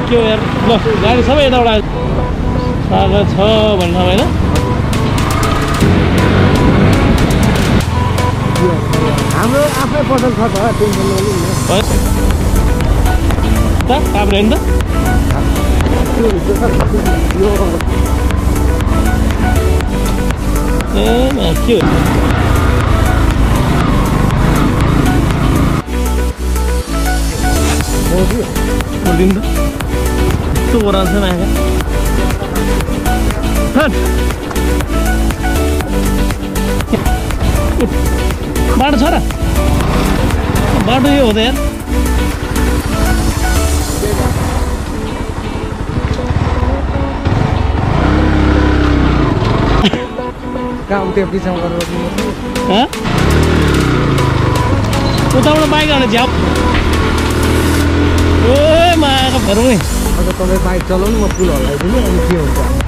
के यार ल गाडी सबै यताबाट स्वागत छ भन्नु होइन हाम्रो आफ्नै पसल छ त टेन्सन नलिनु त काभ्रे हैन त ए मा के हो बोलिन त यस्तो ओराल्छ मागा बाटो छ र बाटो यो हो त यार काम त्यो पिछाउ गरेर उताबाट बाइक आउने झ्याप ओ माका भरौँ नि अब तपाईँ बाइक चलाउनु म पुल हल्लाइदिनु अनि के हुन्छ